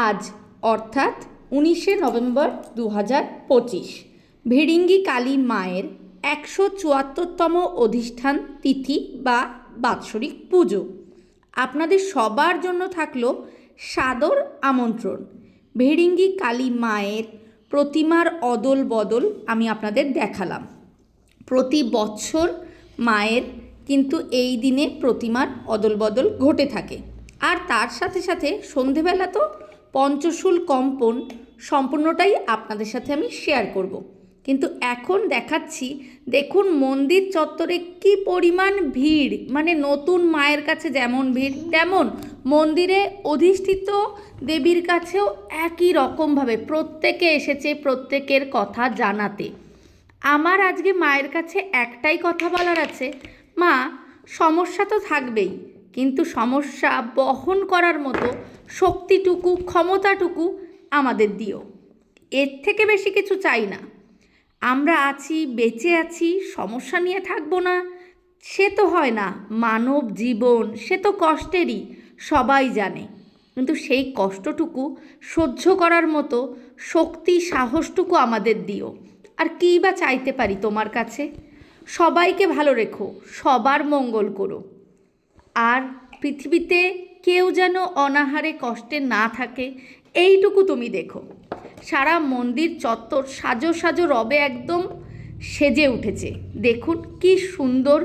আজ অর্থাৎ 19শে নভেম্বর 2025 ভিড়িঙ্গি কালী মায়ের 174তম অধিষ্ঠান তিথি বা বাৎসরিক পুজো। আপনাদের সবার জন্য থাকলো সাদর আমন্ত্রণ। ভিড়িঙ্গি কালী মায়ের প্রতিমার অদল বদল আমি আপনাদের দেখালাম। প্রতি বছর মায়ের কিন্তু এই দিনে প্রতিমার অদল বদল ঘটে থাকে। আর তার সাথে সাথে সন্ধেবেলা তো পঞ্চশূল কম্পন সম্পূর্ণটাই আপনাদের সাথে আমি শেয়ার করব। কিন্তু এখন দেখাচ্ছি, দেখুন মন্দির চত্বরে কি পরিমাণ ভিড়, মানে নতুন মায়ের কাছে যেমন ভিড় তেমন মন্দিরে অধিষ্ঠিত দেবীর কাছেও একই রকমভাবে প্রত্যেকে এসেছে প্রত্যেকের কথা জানাতে। আমার আজকে মায়ের কাছে একটাই কথা বলার আছে, মা সমস্যা তো থাকবেই, কিন্তু সমস্যা বহন করার মতো শক্তিটুকু ক্ষমতাটুকু আমাদের দিও। এর থেকে বেশি কিছু চাই না। আমরা আছি, বেঁচে আছি, সমস্যা নিয়ে থাকবো না, সে তো হয় না। মানব জীবন সে তো কষ্টেরই, সবাই জানে। কিন্তু সেই কষ্টটুকু সহ্য করার মতো শক্তি সাহসটুকু আমাদের দিও। আর কী বা চাইতে পারি তোমার কাছে? সবাইকে ভালো রেখো, সবার মঙ্গল করো। আর পৃথিবীতে কেউ যেন অনাহারে কষ্টে না থাকে, এইটুকু তুমি দেখো। সারা মন্দির চত্বর সাজো সাজো রবে একদম সেজে উঠেছে। দেখুন কি সুন্দর